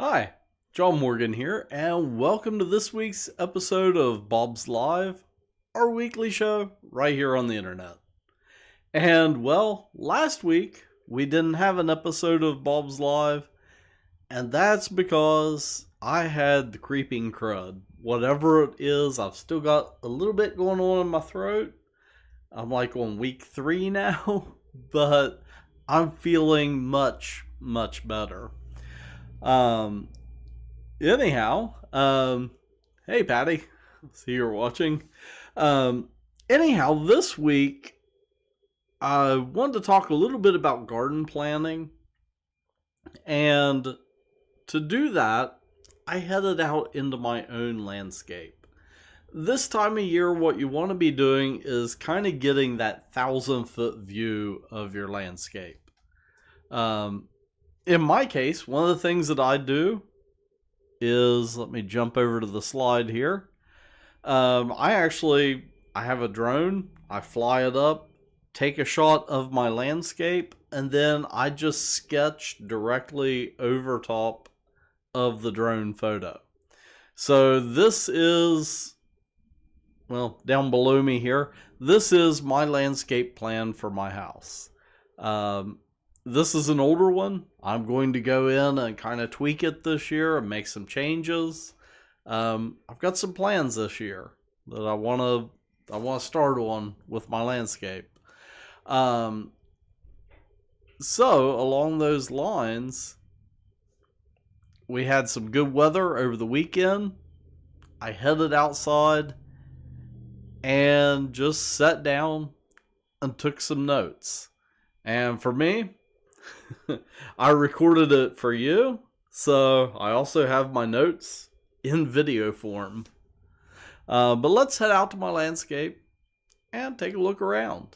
Hi, John Morgan here, and welcome to this week's episode of Bob's Live, our weekly show right here on the internet. And well, last week we didn't have an episode of Bob's Live, and that's because I had the creeping crud. Whatever it is, I've still got a little bit going on in my throat. I'm like on week 3 now, but I'm feeling much, much better. Um, anyhow, hey Patty, see you're watching. Um, anyhow, this week I wanted to talk a little bit about garden planning, and to do that, I headed out into my own landscape. This time of year, what you want to be doing is kind of getting that 1,000-foot view of your landscape. In my case, one of the things that I do is, let me jump over to the slide here. I have a drone. I fly it up, take a shot of my landscape, and then I just sketch directly over top of the drone photo. So this is, well, down below me here, this is my landscape plan for my house. This is an older one. I'm going to go in and kind of tweak it this year and make some changes. I've got some plans this year that I want to start on with my landscape. So along those lines, we had some good weather over the weekend. I headed outside and just sat down and took some notes. And for me, I recorded it for you, so I also have my notes in video form. But let's head out to my landscape and take a look around.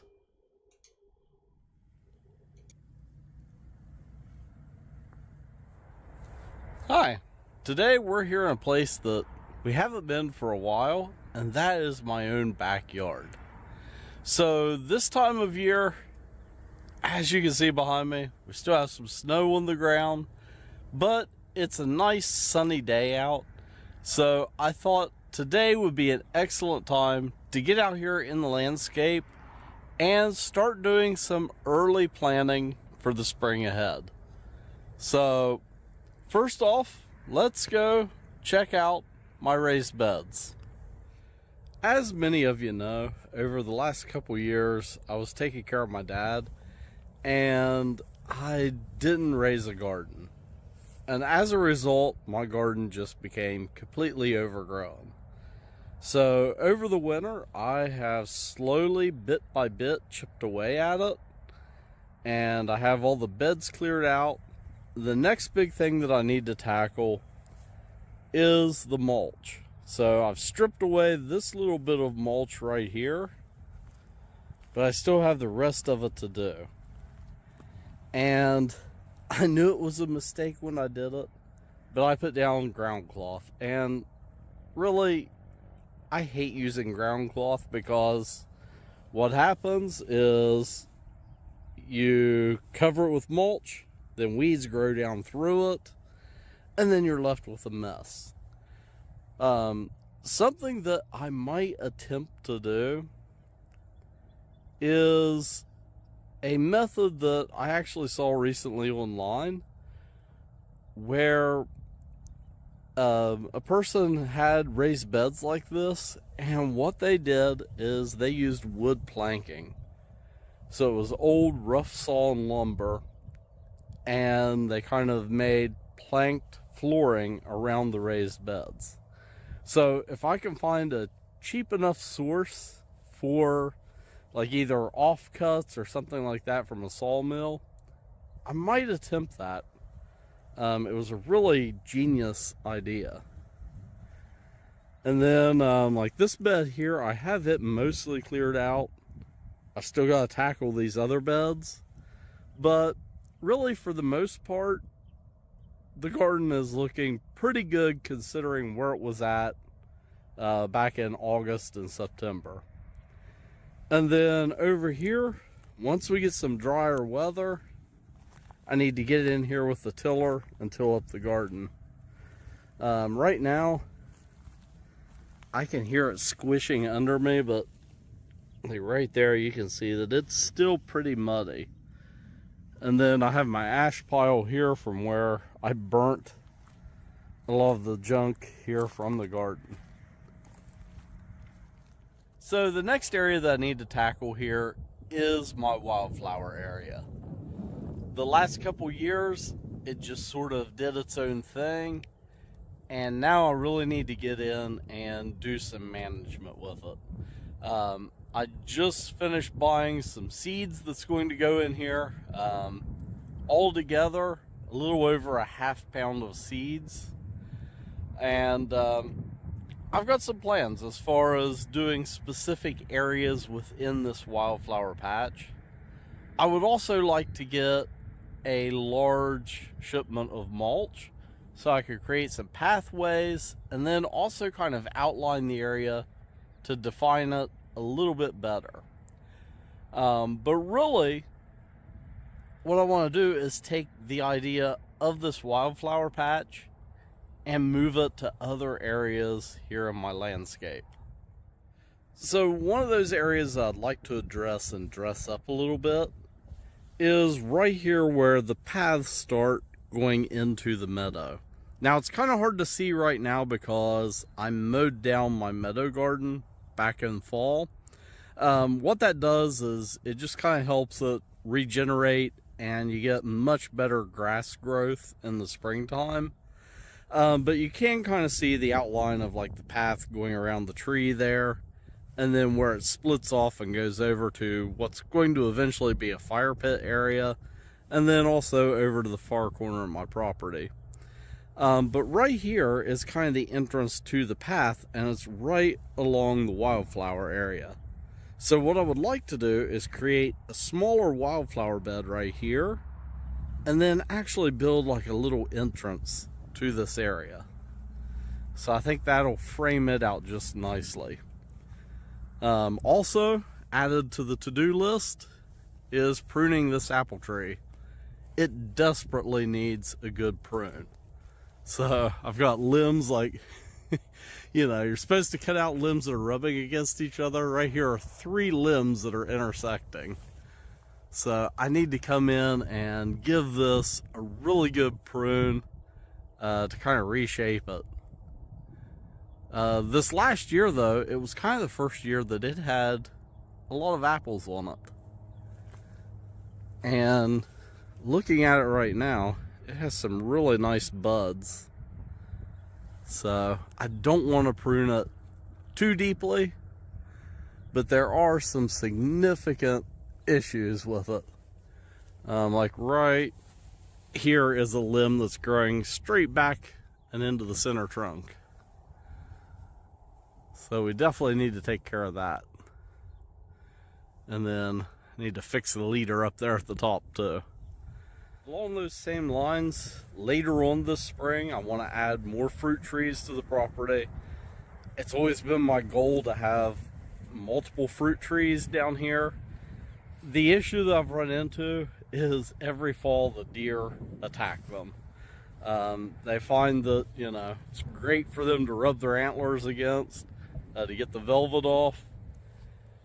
Hi, today we're here in a place that we haven't been for a while, and that is my own backyard. So this time of year, as you can see behind me, we still have some snow on the ground, but it's a nice sunny day out. So I thought today would be an excellent time to get out here in the landscape and start doing some early planning for the spring ahead. So first off, let's go check out my raised beds. As many of you know, over the last couple years, I was taking care of my dad, and I didn't raise a garden. And as a result, my garden just became completely overgrown. So over the winter, I have slowly, bit by bit, chipped away at it. And I have all the beds cleared out. The next big thing that I need to tackle is the mulch. So I've stripped away this little bit of mulch right here, but I still have the rest of it to do. And I knew it was a mistake when I did it, but I put down ground cloth. And really, I hate using ground cloth because what happens is you cover it with mulch, then weeds grow down through it, and then you're left with a mess. Something that I might attempt to do is a method that I actually saw recently online, where a person had raised beds like this, and what they did is they used wood planking. So it was old rough sawn lumber, and they kind of made planked flooring around the raised beds. So if I can find a cheap enough source for like either offcuts or something like that from a sawmill, I might attempt that. It was a really genius idea. And then like this bed here, I have it mostly cleared out. I still got to tackle these other beds, but really for the most part, the garden is looking pretty good considering where it was at back in August and September. And then over here, once we get some drier weather, I need to get in here with the tiller and till up the garden. Right now, I can hear it squishing under me, but like right there, you can see that it's still pretty muddy. And then I have my ash pile here from where I burnt a lot of the junk here from the garden. So the next area that I need to tackle here is my wildflower area. The last couple years, it just sort of did its own thing. And now I really need to get in and do some management with it. I just finished buying some seeds that's going to go in here. All together, a little over a half pound of seeds. And I've got some plans as far as doing specific areas within this wildflower patch. I would also like to get a large shipment of mulch so I could create some pathways and then also kind of outline the area to define it a little bit better. But really, what I want to do is take the idea of this wildflower patch and move it to other areas here in my landscape. So one of those areas I'd like to address and dress up a little bit is right here where the paths start going into the meadow. Now it's kind of hard to see right now because I mowed down my meadow garden back in fall. What that does is it just kind of helps it regenerate and you get much better grass growth in the springtime. But you can kind of see the outline of like the path going around the tree there, and then where it splits off and goes over to what's going to eventually be a fire pit area, and then also over to the far corner of my property. But right here is kind of the entrance to the path, and it's right along the wildflower area. So what I would like to do is create a smaller wildflower bed right here, and then actually build like a little entrance to this area. So I think that'll frame it out just nicely. Also added to the to-do list is pruning this apple tree. It desperately needs a good prune. So I've got limbs like, you know, you're supposed to cut out limbs that are rubbing against each other. Right here are 3 limbs that are intersecting. So I need to come in and give this a really good prune to kind of reshape it. This last year though, it was kind of the first year that it had a lot of apples on it. And looking at it right now, it has some really nice buds. So I don't want to prune it too deeply, but there are some significant issues with it. Like right here is a limb that's growing straight back and into the center trunk. So we definitely need to take care of that. And then need to fix the leader up there at the top too. Along those same lines, later on this spring, I want to add more fruit trees to the property. It's always been my goal to have multiple fruit trees down here. The issue that I've run into is every fall the deer attack them. They find that, you know, it's great for them to rub their antlers against to get the velvet off.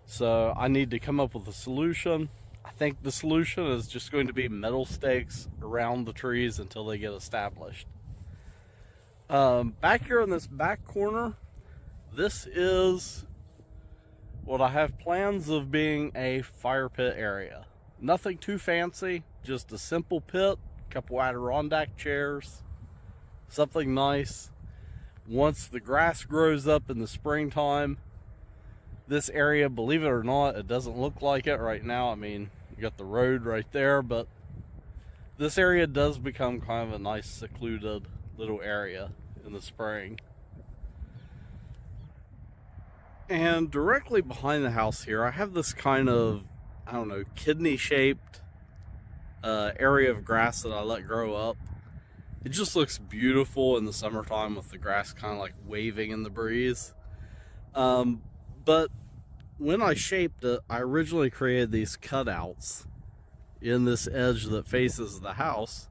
So I need to come up with a solution. I think the solution is just going to be metal stakes around the trees until they get established. Back here in this back corner, this is what I have plans of being a fire pit area. Nothing too fancy, just a simple pit, a couple Adirondack chairs, something nice. Once the grass grows up in the springtime, this area, believe it or not, it doesn't look like it right now. I mean, you got the road right there, but this area does become kind of a nice secluded little area in the spring. And directly behind the house here, I have this kind of, I don't know, kidney shaped area of grass that I let grow up. It just looks beautiful in the summertime with the grass kind of like waving in the breeze. But when I shaped it, I originally created these cutouts in this edge that faces the house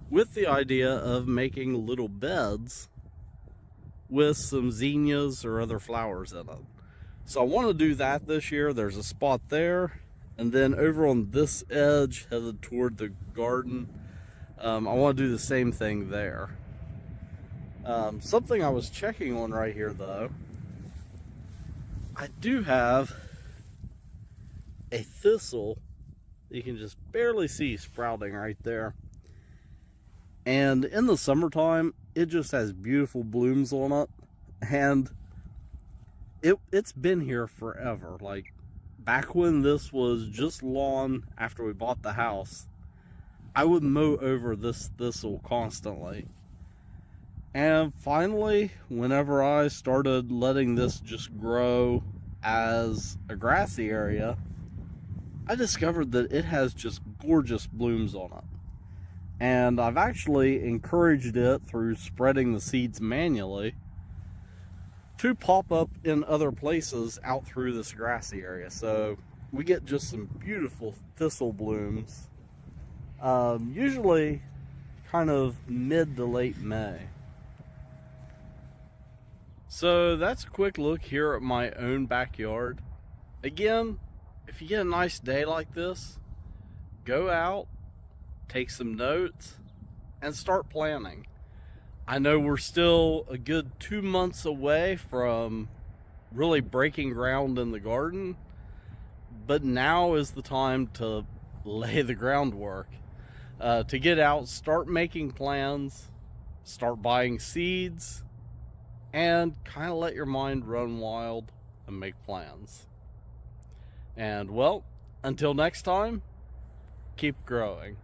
with the idea of making little beds with some zinnias or other flowers in it. So I want to do that this year. There's a spot there, and then over on this edge headed toward the garden, I want to do the same thing there. Something I was checking on right here though, I do have a thistle you can just barely see sprouting right there. And in the summertime, it just has beautiful blooms on it. And it's been here forever. Like, back when this was just lawn after we bought the house, I would mow over this thistle constantly. And finally, whenever I started letting this just grow as a grassy area, I discovered that it has just gorgeous blooms on it. And I've actually encouraged it through spreading the seeds manually to pop up in other places out through this grassy area. So we get just some beautiful thistle blooms, usually kind of mid to late May. So that's a quick look here at my own backyard. Again, if you get a nice day like this, go out, take some notes, and start planning. I know we're still a good 2 months away from really breaking ground in the garden, but now is the time to lay the groundwork, to get out, start making plans, start buying seeds, and kind of let your mind run wild and make plans. And well, until next time, keep growing.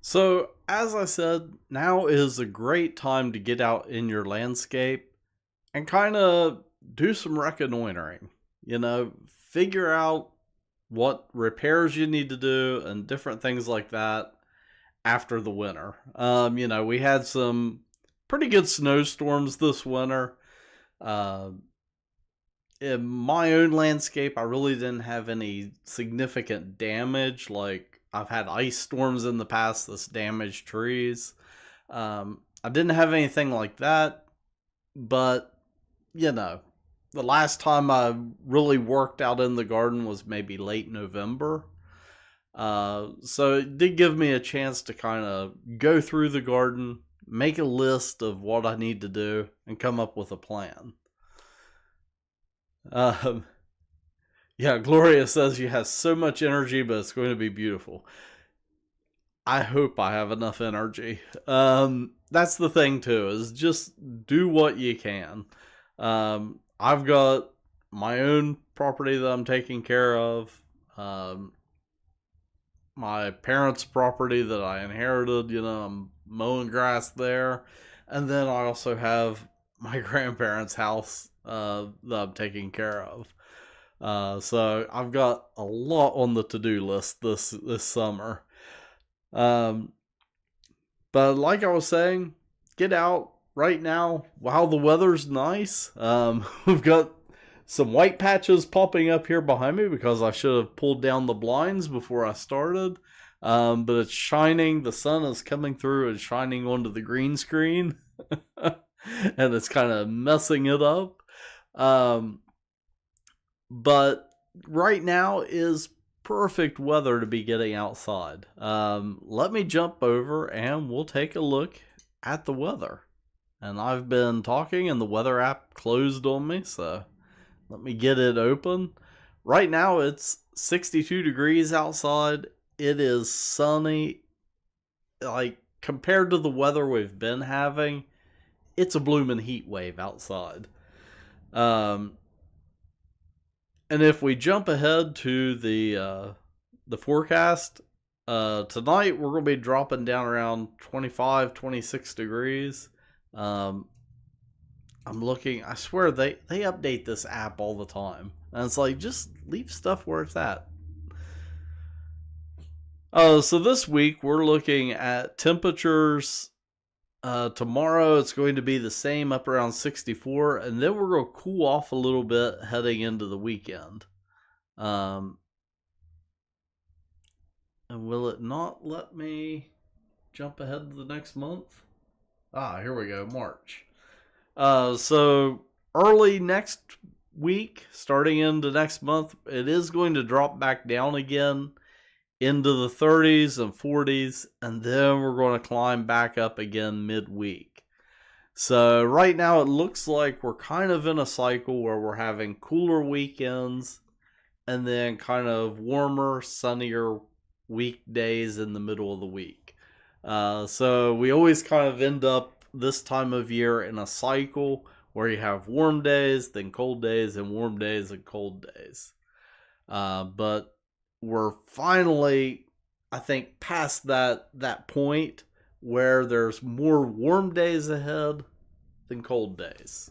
So, as I said, now is a great time to get out in your landscape and kind of do some reconnoitering. You know, figure out what repairs you need to do and different things like that after the winter. You know, we had some pretty good snowstorms this winter. In my own landscape, I really didn't have any significant damage. Like, I've had ice storms in the past that's damaged trees. I didn't have anything like that, but, you know, the last time I really worked out in the garden was maybe late November. So it did give me a chance to kind of go through the garden, make a list of what I need to do, and come up with a plan. Yeah, Gloria says she has so much energy, but it's going to be beautiful. I hope I have enough energy. That's the thing too, is just do what you can. I've got my own property that I'm taking care of. My parents' property that I inherited, you know, I'm mowing grass there. And then I also have my grandparents' house that I'm taking care of. So I've got a lot on the to-do list this summer. But like I was saying, get out right now while the weather's nice. We've got some white patches popping up here behind me because I should have pulled down the blinds before I started. But it's shining. The sun is coming through and shining onto the green screen. And it's kind of messing it up. But right now is perfect weather to be getting outside. Let me jump over and we'll take a look at the weather. And I've been talking and the weather app closed on me, so let me get it open. Right now it's 62 degrees outside. It is sunny. Like, compared to the weather we've been having, it's a blooming heat wave outside. And if we jump ahead to the forecast, tonight we're going to be dropping down around 25, 26 degrees. I'm looking, I swear they update this app all the time. And it's like, just leave stuff where it's at. So this week we're looking at temperatures. Tomorrow it's going to be the same, up around 64, and then we're going to cool off a little bit heading into the weekend. And will it not let me jump ahead to the next month? Here we go, March. So early next week, starting into next month, it is going to drop back down again into the 30s and 40s, and then we're going to climb back up again midweek. So right now it looks like we're kind of in a cycle where we're having cooler weekends and then kind of warmer, sunnier weekdays in the middle of the week. So we always kind of end up this time of year in a cycle where you have warm days, then cold days, and warm days and cold days. But we're finally, I think, past that point where there's more warm days ahead than cold days.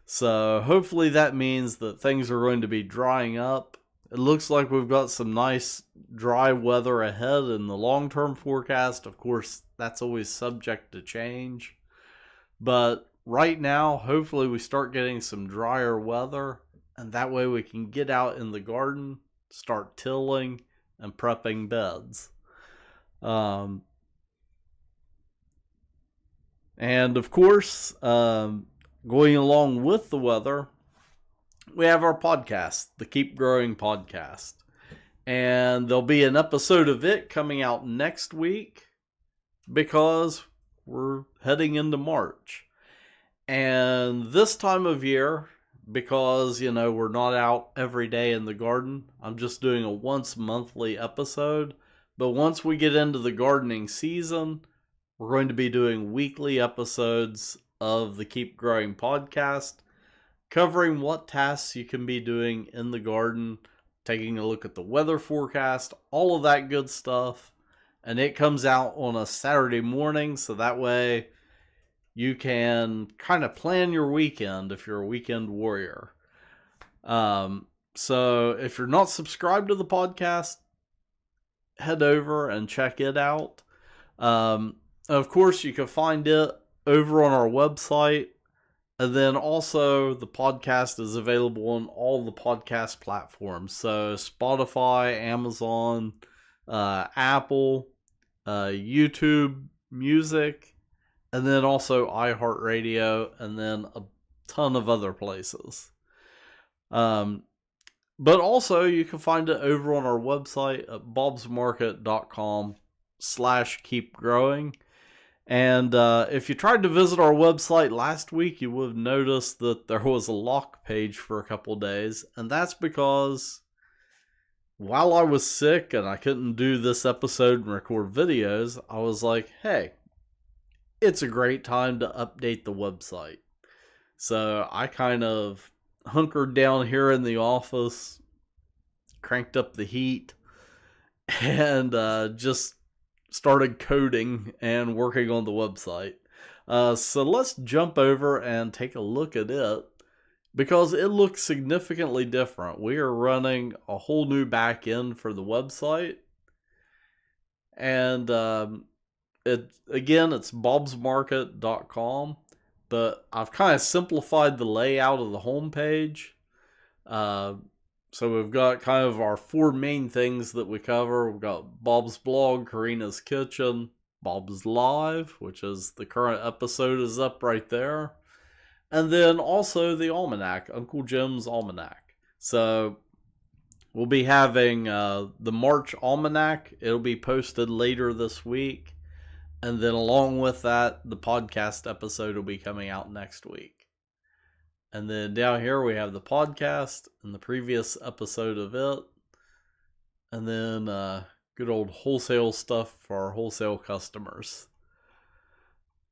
So hopefully that means that things are going to be drying up. It looks like we've got some nice dry weather ahead in the long-term forecast. Of course, that's always subject to change. But right now, hopefully we start getting some drier weather, and that way we can get out in the garden, start tilling, and prepping beds. And of course, going along with the weather, we have our podcast, the Keep Growing Podcast. And there'll be an episode of it coming out next week because we're heading into March. And this time of year, because, we're not out every day in the garden, I'm just doing a once monthly episode. But once we get into the gardening season, we're going to be doing weekly episodes of the Keep Growing Podcast, covering what tasks you can be doing in the garden, taking a look at the weather forecast, all of that good stuff. And it comes out on a Saturday morning, so that way you can kind of plan your weekend if you're a weekend warrior. So if you're not subscribed to the podcast, head over and check it out. Of course, you can find it over on our website. And then also the podcast is available on all the podcast platforms. So Spotify, Amazon, Apple, YouTube Music, and then also iHeartRadio, and then a ton of other places. But also you can find it over on our website at bobsmarket.com/keepgrowing. And if you tried to visit our website last week, you would have noticed that there was a lock page for a couple days. And that's because while I was sick and I couldn't do this episode and record videos, I was like, hey, it's a great time to update the website. So I kind of hunkered down here in the office, cranked up the heat, and just started coding and working on the website. So let's jump over and take a look at it, because it looks significantly different. We are running a whole new back end for the website. And it's bobsmarket.com, but I've kind of simplified the layout of the homepage. So we've got kind of our four main things that we cover. We've got Bob's Blog, Karina's Kitchen, Bob's Live, which is the current episode is up right there. And then also the Almanac, Uncle Jim's Almanac. So we'll be having the March Almanac. It'll be posted later this week. And then along with that, the podcast episode will be coming out next week. And then down here we have the podcast and the previous episode of it. And then good old wholesale stuff for our wholesale customers.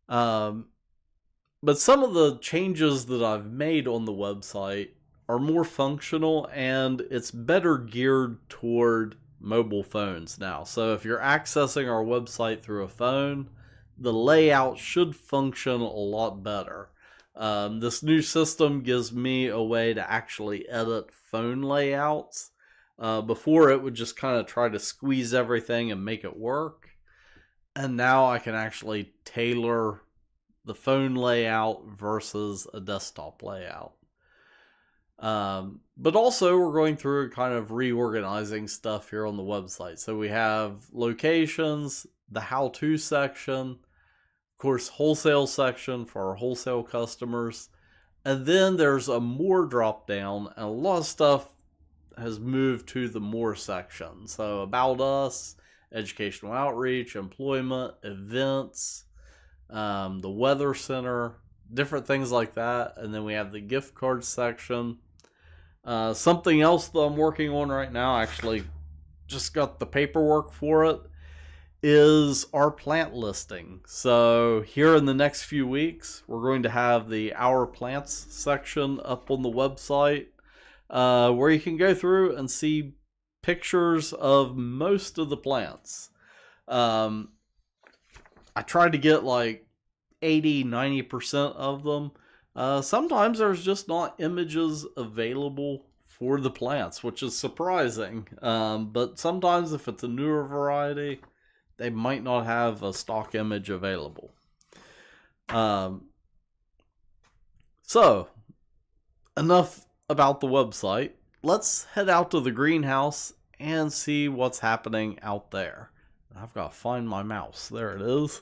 But some of the changes that I've made on the website are more functional, and it's better geared toward mobile phones now. So if you're accessing our website through a phone, the layout should function a lot better. This new system gives me a way to actually edit phone layouts. Before it would just kind of try to squeeze everything and make it work. And now I can actually tailor the phone layout versus a desktop layout. But also, we're going through kind of reorganizing stuff here on the website. So we have locations, the how-to section, of course, wholesale section for our wholesale customers. And then there's a more drop down, and a lot of stuff has moved to the more section. So about us, educational outreach, employment, events, the weather center, different things like that. And then we have the gift card section. Something else that I'm working on right now, actually just got the paperwork for it, is our plant listing. So here in the next few weeks, we're going to have the Our Plants section up on the website, where you can go through and see pictures of most of the plants. I tried to get like 80-90% of them. Sometimes there's just not images available for the plants, which is surprising. But sometimes if it's a newer variety, they might not have a stock image available. So, enough about the website. Let's head out to the greenhouse and see what's happening out there. I've got to find my mouse. There it is.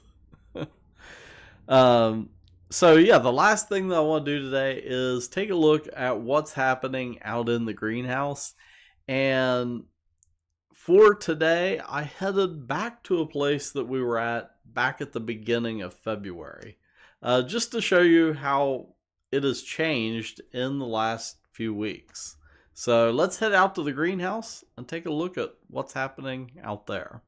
So yeah, the last thing that I want to do today is take a look at what's happening out in the greenhouse. And for today, I headed back to a place that we were at back at the beginning of February, just to show you how it has changed in the last few weeks. So let's head out to the greenhouse and take a look at what's happening out there.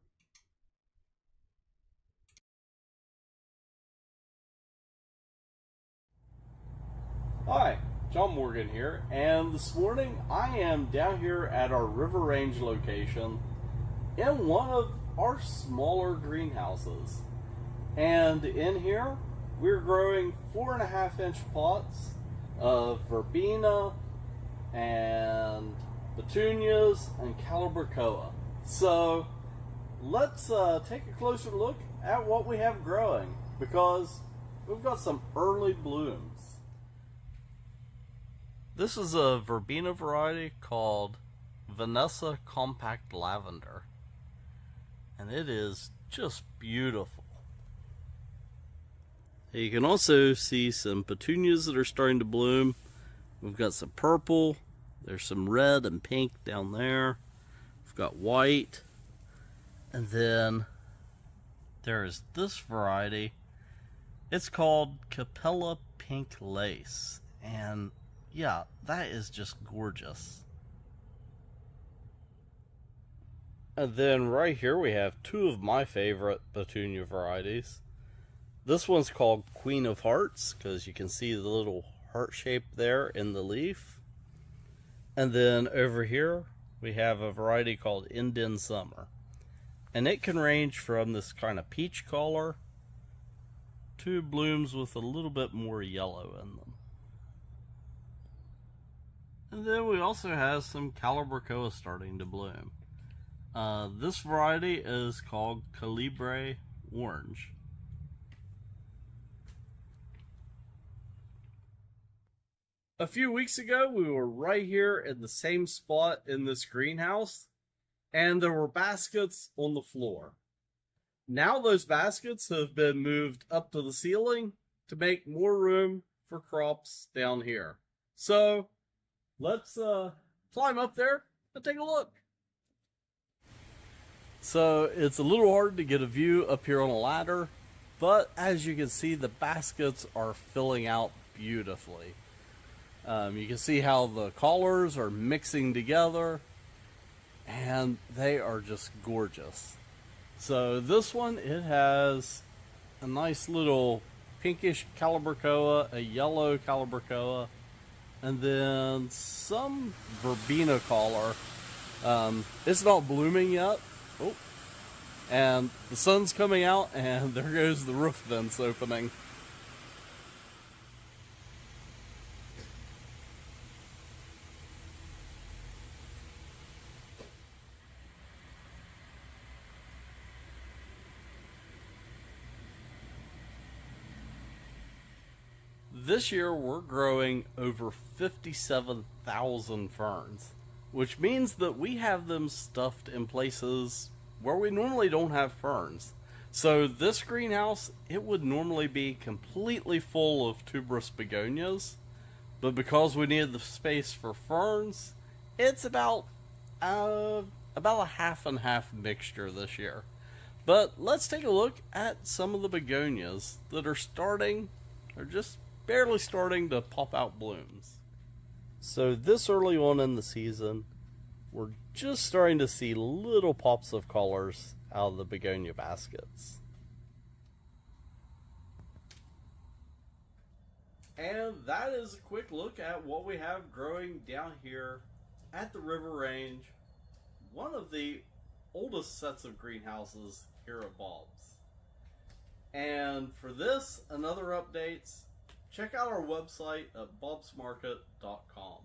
Hi, John Morgan here, and this morning I am down here at our River Range location in one of our smaller greenhouses. And in here, we're growing 4.5-inch pots of verbena and petunias and calibrachoa. So let's take a closer look at what we have growing, because we've got some early blooms. This is a verbena variety called Vanessa Compact Lavender, and it is just beautiful. You can also see some petunias that are starting to bloom. We've got some purple, there's some red and pink down there. We've got white, and then there's this variety. It's called Capella Pink Lace, and yeah, that is just gorgeous. And then right here we have two of my favorite petunia varieties. This one's called Queen of Hearts, because you can see the little heart shape there in the leaf. And then over here we have a variety called Indian Summer. And it can range from this kind of peach color to blooms with a little bit more yellow in them. And then we also have some calibrachoa starting to bloom. This variety is called Calibre Orange. A few weeks ago, we were right here in the same spot in this greenhouse, and there were baskets on the floor. Now those baskets have been moved up to the ceiling to make more room for crops down here. So let's climb up there and take a look. So it's a little hard to get a view up here on a ladder, but as you can see, the baskets are filling out beautifully. You can see how the collars are mixing together, and they are just gorgeous. So this one, it has a nice little pinkish calibrachoa, a yellow calibrachoa, and then some verbena collar. It's not blooming yet. Oh, and the sun's coming out, and there goes the roof vents opening. This year we're growing over 57,000 ferns, which means that we have them stuffed in places where we normally don't have ferns. So this greenhouse, it would normally be completely full of tuberous begonias, but because we needed the space for ferns, it's about a half and half mixture this year. But let's take a look at some of the begonias that are just barely starting to pop out blooms. So this early on in the season, we're just starting to see little pops of colors out of the begonia baskets. And that is a quick look at what we have growing down here at the River Range, one of the oldest sets of greenhouses here at Bob's. And for this and other updates, check out our website at bobsmarket.com.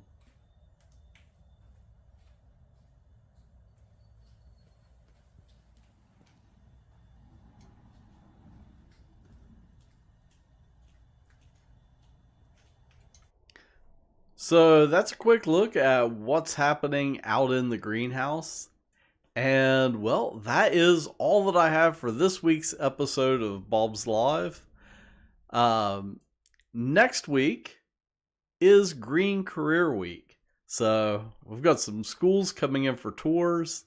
So that's a quick look at what's happening out in the greenhouse. And well, that is all that I have for this week's episode of Bob's Live. Next week is Green Career Week. So we've got some schools coming in for tours,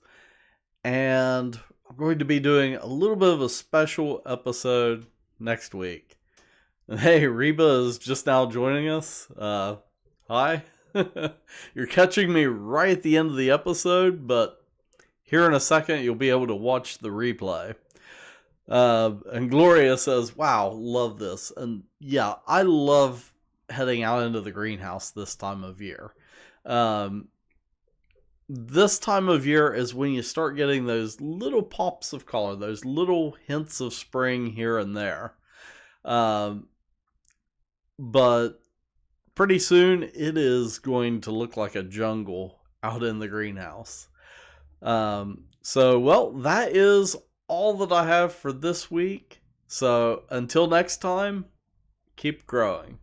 and I'm going to be doing a little bit of a special episode next week. And hey, Reba is just now joining us. Hi. You're catching me right at the end of the episode, but here in a second you'll be able to watch the replay. And Gloria says, wow, love this. And yeah, I love heading out into the greenhouse this time of year. This time of year is when you start getting those little pops of color, those little hints of spring here and there. But pretty soon it is going to look like a jungle out in the greenhouse. So, well, that is all that I have for this week. So, until next time, keep growing.